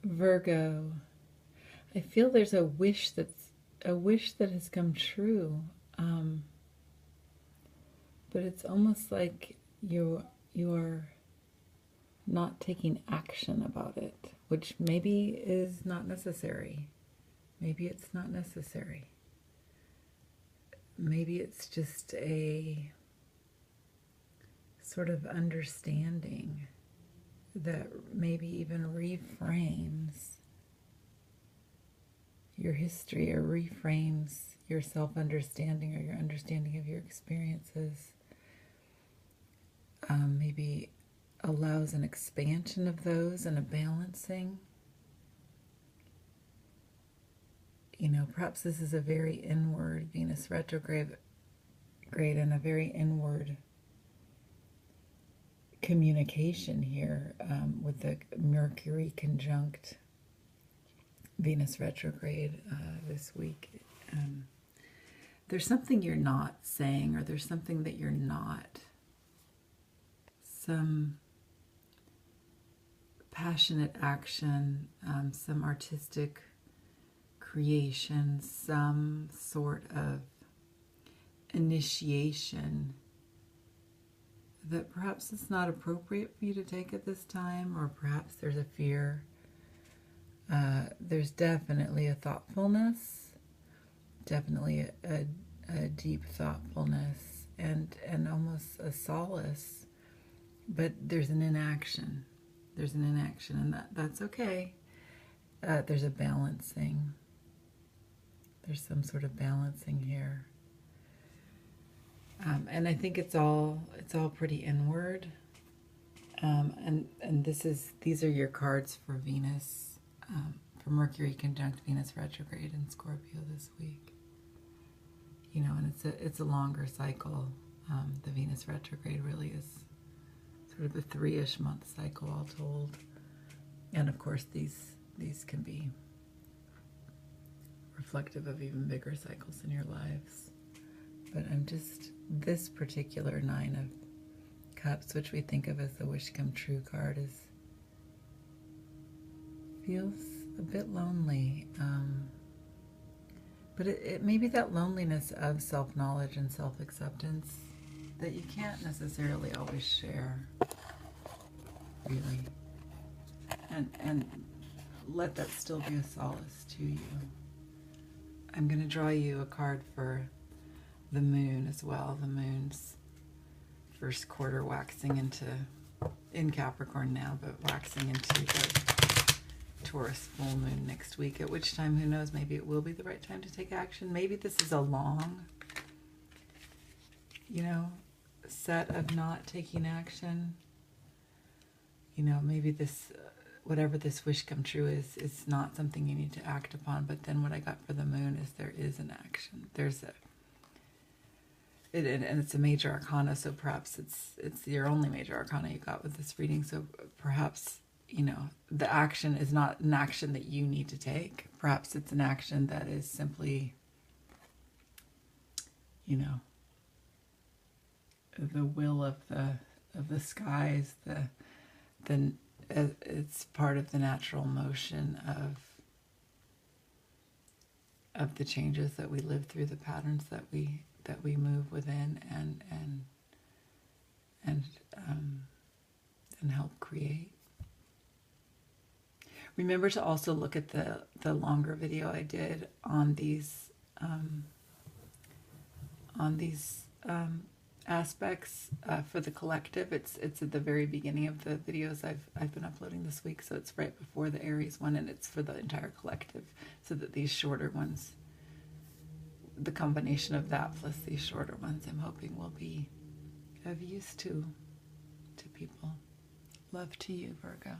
Virgo, I feel there's a wish that has come true, um, but it's almost like you are not taking action about it, which maybe is not necessary. Maybe it's not necessary. Maybe it's just a sort of understanding that maybe even reframes your history or reframes your self-understanding or your understanding of your experiences. Maybe allows an expansion of those and a balancing. You know, perhaps this is a very inward Venus retrograde and a very inward communication here with the Mercury conjunct Venus retrograde this week. There's something you're not saying, or there's something that you're not. Some passionate action, some artistic creation, some sort of initiation that perhaps it's not appropriate for you to take at this time, or perhaps there's a fear. There's definitely a thoughtfulness, definitely a deep thoughtfulness, and almost a solace, but there's an inaction. There's an inaction, and that's okay. There's a balancing. There's some sort of balancing here. And I think it's all pretty inward. And these are your cards for Venus, for Mercury conjunct Venus retrograde in Scorpio this week. You know, and it's a longer cycle. The Venus retrograde really is sort of a 3-ish month cycle all told. And of course these can be reflective of even bigger cycles in your lives. But this particular 9 of Cups, which we think of as the wish come true card, feels a bit lonely. But it may be that loneliness of self-knowledge and self-acceptance that you can't necessarily always share, really. And let that still be a solace to you. I'm going to draw you a card for the moon as well. The moon's first quarter waxing in Capricorn now, but waxing into the Taurus full moon next week, at which time, who knows, maybe it will be the right time to take action. Maybe this is a long, set of not taking action. Maybe this, whatever this wish come true is not something you need to act upon. But then what I got for the moon is there is an action. And it's a major arcana, so perhaps it's your only major arcana you got with this reading. So perhaps, the action is not an action that you need to take. Perhaps it's an action that is simply, the will of the skies, it's part of the natural motion of the changes that we live through, the patterns that we move within and help create. Remember to also look at the longer video I did on these aspects for the collective. It's at the very beginning of the videos I've been uploading this week, so it's right before the Aries one, and it's for the entire collective, so that these shorter ones, the combination of that plus these shorter ones, I'm hoping will be of use to people. Love to you, Virgo.